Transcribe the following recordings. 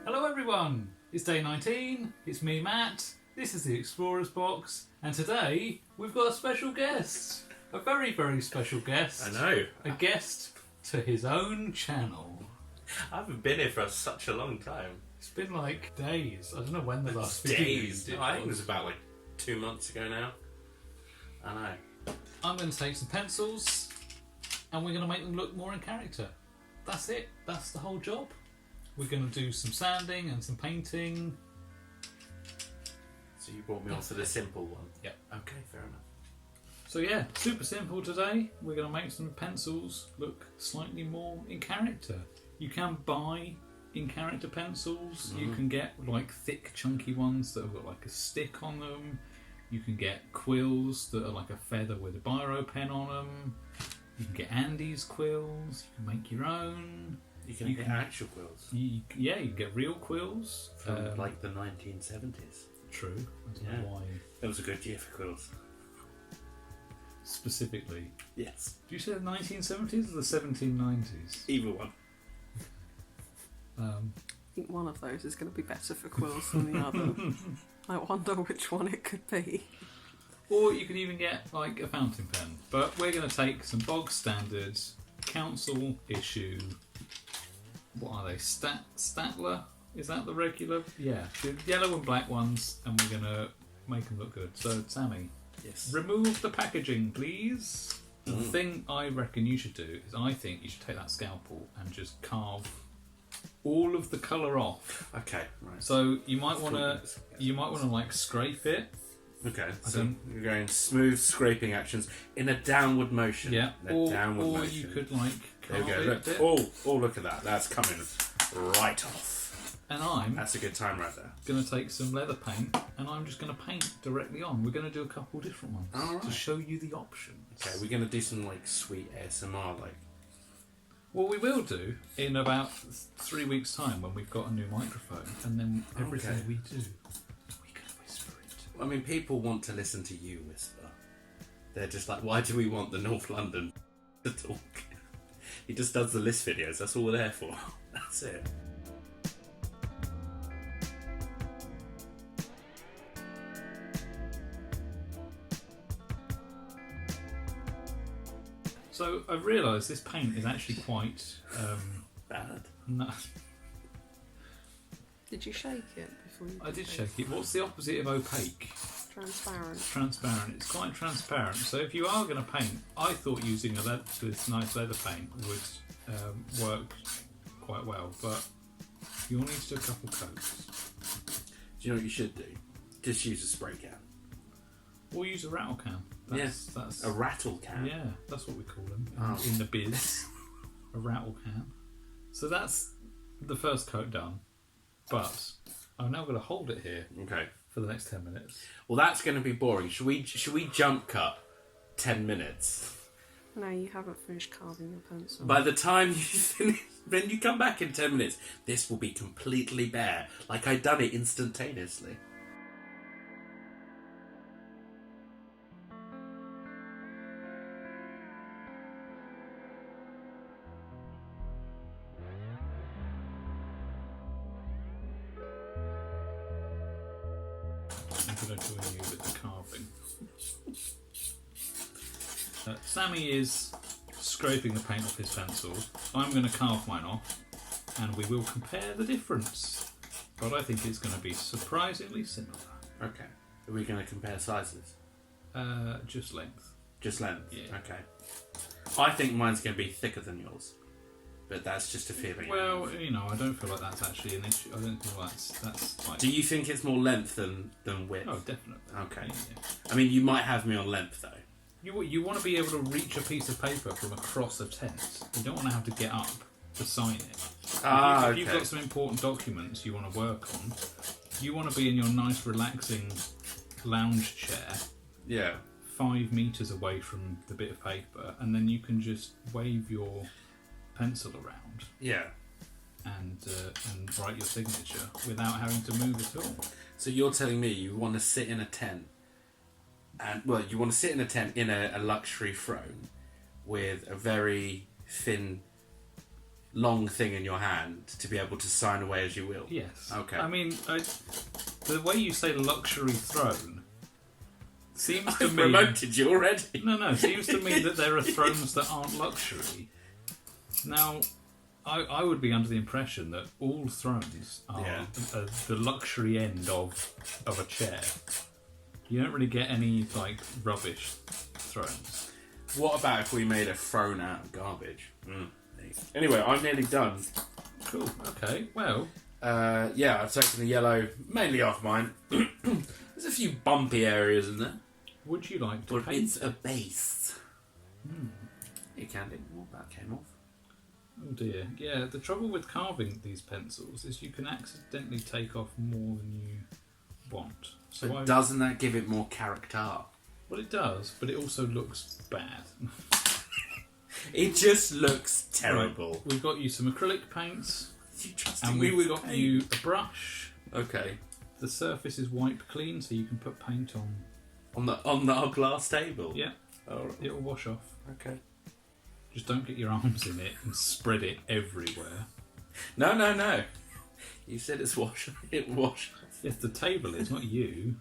Hello everyone, it's day 19, it's me Matt, this is the Explorer's Box, and today we've got a special guest. A very, very special guest. I know. A guest to his own channel. I haven't been here for such a long time. It's been like days. I don't know when the last days. video No, I think it was about like 2 months ago now. I know. I'm going to take some pencils and we're going to make them look more in character. That's it. That's the whole job. We're going to do some sanding and some painting. So you brought me on for the simple one? Yep. Okay, fair enough. So yeah, super simple today. We're going to make some pencils look slightly more in character. You can buy in character pencils. You can get like thick chunky ones that have got like a stick on them. You can get quills that are like a feather with a biro pen on them. You can get Andy's quills. You can make your own. You can get actual quills. You can get real quills. From like the 1970s. True. I don't know why. It was a good year for quills. Specifically. Yes. Do you say the 1970s or the 1790s? Either one. I think one of those is going to be better for quills than the other. I wonder which one it could be. Or you could even get like a fountain pen. But we're going to take some bog standard council issue. What are they? Statler? Is that the regular? Yeah, the yellow and black ones, and we're going to make them look good. So, Sammy, Yes. remove the packaging, please. The thing I reckon you should do is I think you should take that scalpel and just carve all of the colour off. Okay, right. So you might want to like scrape it. Okay, so you're going smooth scraping actions in a downward motion. Yeah, or motion. You could like There carve we go. it a Look. bit. Oh, look at that. That's coming right off. And I'm That's a good time right there. going to take some leather paint and I'm just going to paint directly on. We're going to do a couple different ones All to right. show you the options. Okay, we're going to do some like sweet ASMR like. What we will do in about 3 weeks' time when we've got a new microphone, and then everything Okay. we do, we can whisper it. I mean, people want to listen to you whisper. They're just like, why do we want the North London to talk? He just does the list videos. That's all we're there for. That's it. So I've realised this paint is actually quite Bad. no, Did you shake it before you I did shake it. What's the opposite of opaque? Transparent. Transparent. It's quite transparent. So if you are going to paint, I thought using this nice leather paint would work quite well, but you'll need to do a couple coats. Do you know what you should do? Just use a spray can. Or use a rattle can. That's A rattle can. yeah, that's what we call them Oh. in the biz. A rattle can. So that's the first coat done, but I'm now going to hold it here Okay. for the next 10 minutes. Well, that's going to be boring. Should we jump cut 10 minutes? No, you haven't finished carving your pencil. By the time you finish, when you come back in 10 minutes, this will be completely bare. Like I'd done it instantaneously. I'm going to join you with the carving. Sammy is scraping the paint off his pencil. I'm going to carve mine off, and we will compare the difference. But I think it's going to be surprisingly similar. Okay. Are we going to compare sizes? Just length. Just length? Yeah. Okay. I think mine's going to be thicker than yours. But that's just a feeling. Well, you know, I don't feel like that's actually an issue. I don't feel that's like... Do you think it's more length than width? Oh, definitely. Okay. Yeah. I mean, you might have me on length, though. You want to be able to reach a piece of paper from across a tent. You don't want to have to get up to sign it. If you've got some important documents you want to work on, you want to be in your nice, relaxing lounge chair. Yeah. 5 metres away from the bit of paper, and then you can just wave your pencil around Yeah. and write your signature without having to move at all. So you're telling me you want to sit in a tent, and you want to sit in a tent in a luxury throne with a very thin long thing in your hand to be able to sign away as you will. Yes. Okay. I mean, the way you say luxury throne seems to I've me... promoted you already. No, seems to me that there are thrones that aren't luxury. Now, I would be under the impression that all thrones are the luxury end of a chair. You don't really get any, like, rubbish thrones. What about if we made a throne out of garbage? Anyway, I'm nearly done. Cool, okay, well... yeah, I've taken the yellow mainly off mine. There's a few bumpy areas in there. Would you like to But paint it's a base. You can do. Oh, that came off. Oh dear. Yeah, the trouble with carving these pencils is you can accidentally take off more than you want. So But doesn't that give it more character? Well, it does, but it also looks bad. It just looks terrible. Right, we've got you some acrylic paints, You trusting and me we've with got paint? you a brush. Okay. The surface is wiped clean, so you can put paint on. On our glass table? Yeah, Oh, it'll wash off. okay. Just don't get your arms in it and spread it everywhere. No. You said it's wash. It wash. Yes, the table is, not you.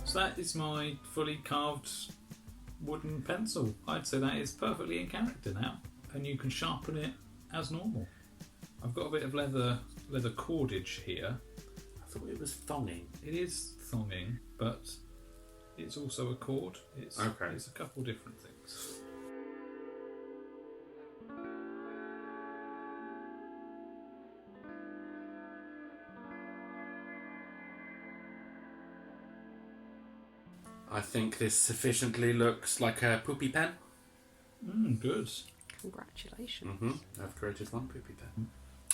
So that is my fully carved wooden pencil. I'd say that is perfectly in character now, and you can sharpen it as normal. I've got a bit of leather cordage here. I thought it was thonging. It is thonging, but it's also a cord. It's a couple different things. I think this sufficiently looks like a poopy pen. Good. Congratulations. I've created one poopy pen.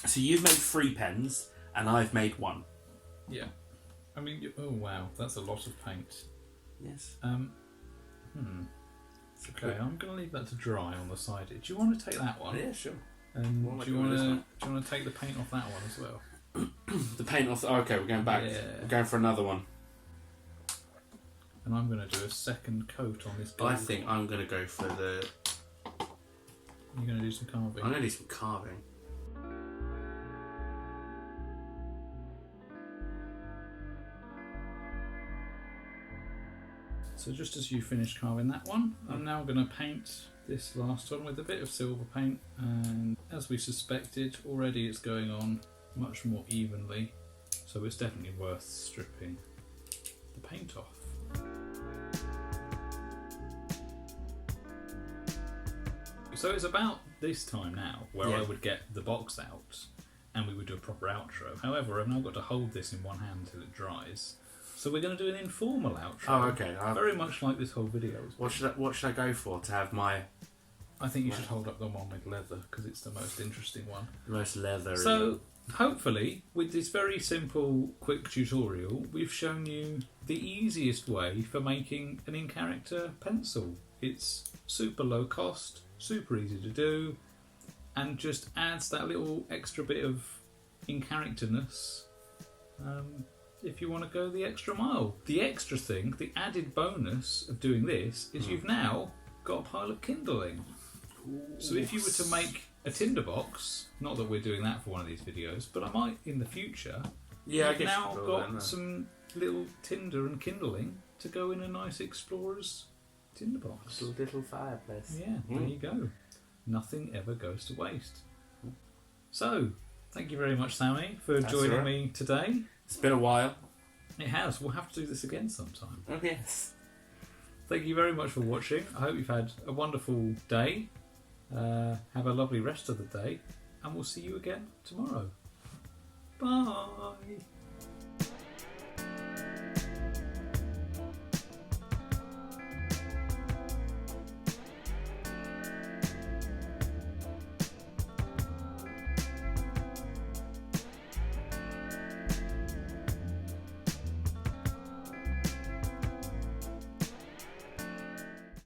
So you've made 3 pens, and I've made 1. Yeah. I mean, oh wow, that's a lot of paint. Yes. Okay, I'm going to leave that to dry on the side. Do you want to take that one? Yeah, sure. And What am I do you doing want this to one? take the paint off that one as well? The paint off. Okay, we're going back. Yeah. We're going for another one. And I'm going to do a second coat on this. I think I'm going to go for the. You're going to do some carving. I'm going to do some carving. So just as you finish carving that one, I'm now going to paint this last one with a bit of silver paint, and as we suspected, already it's going on much more evenly, so it's definitely worth stripping the paint off. So it's about this time now where I would get the box out and we would do a proper outro. However, I've now got to hold this in one hand until it dries. So we're going to do an informal outro. Oh, okay. Very much like this whole video. What should I go for to have my I think you should hold up the one with leather because it's the most interesting one. most leather? So hopefully, with this very simple, quick tutorial, we've shown you the easiest way for making an in-character pencil. It's super low cost, super easy to do, and just adds that little extra bit of in-characterness if you want to go the extra mile. The extra thing, the added bonus of doing this is you've now got a pile of kindling. So if you were to make a tinderbox, not that we're doing that for one of these videos, but I might in the future, Yeah, I you've guess now you got could, some little tinder and kindling to go in a nice explorer's tinderbox. little fireplace. Yeah, there you go. Nothing ever goes to waste. So, thank you very much, Sammy, for That's joining all right. me today. It's been a while. It has. We'll have to do this again sometime. Oh yes. Thank you very much for watching. I hope you've had a wonderful day. Have a lovely rest of the day, and we'll see you again tomorrow. Bye.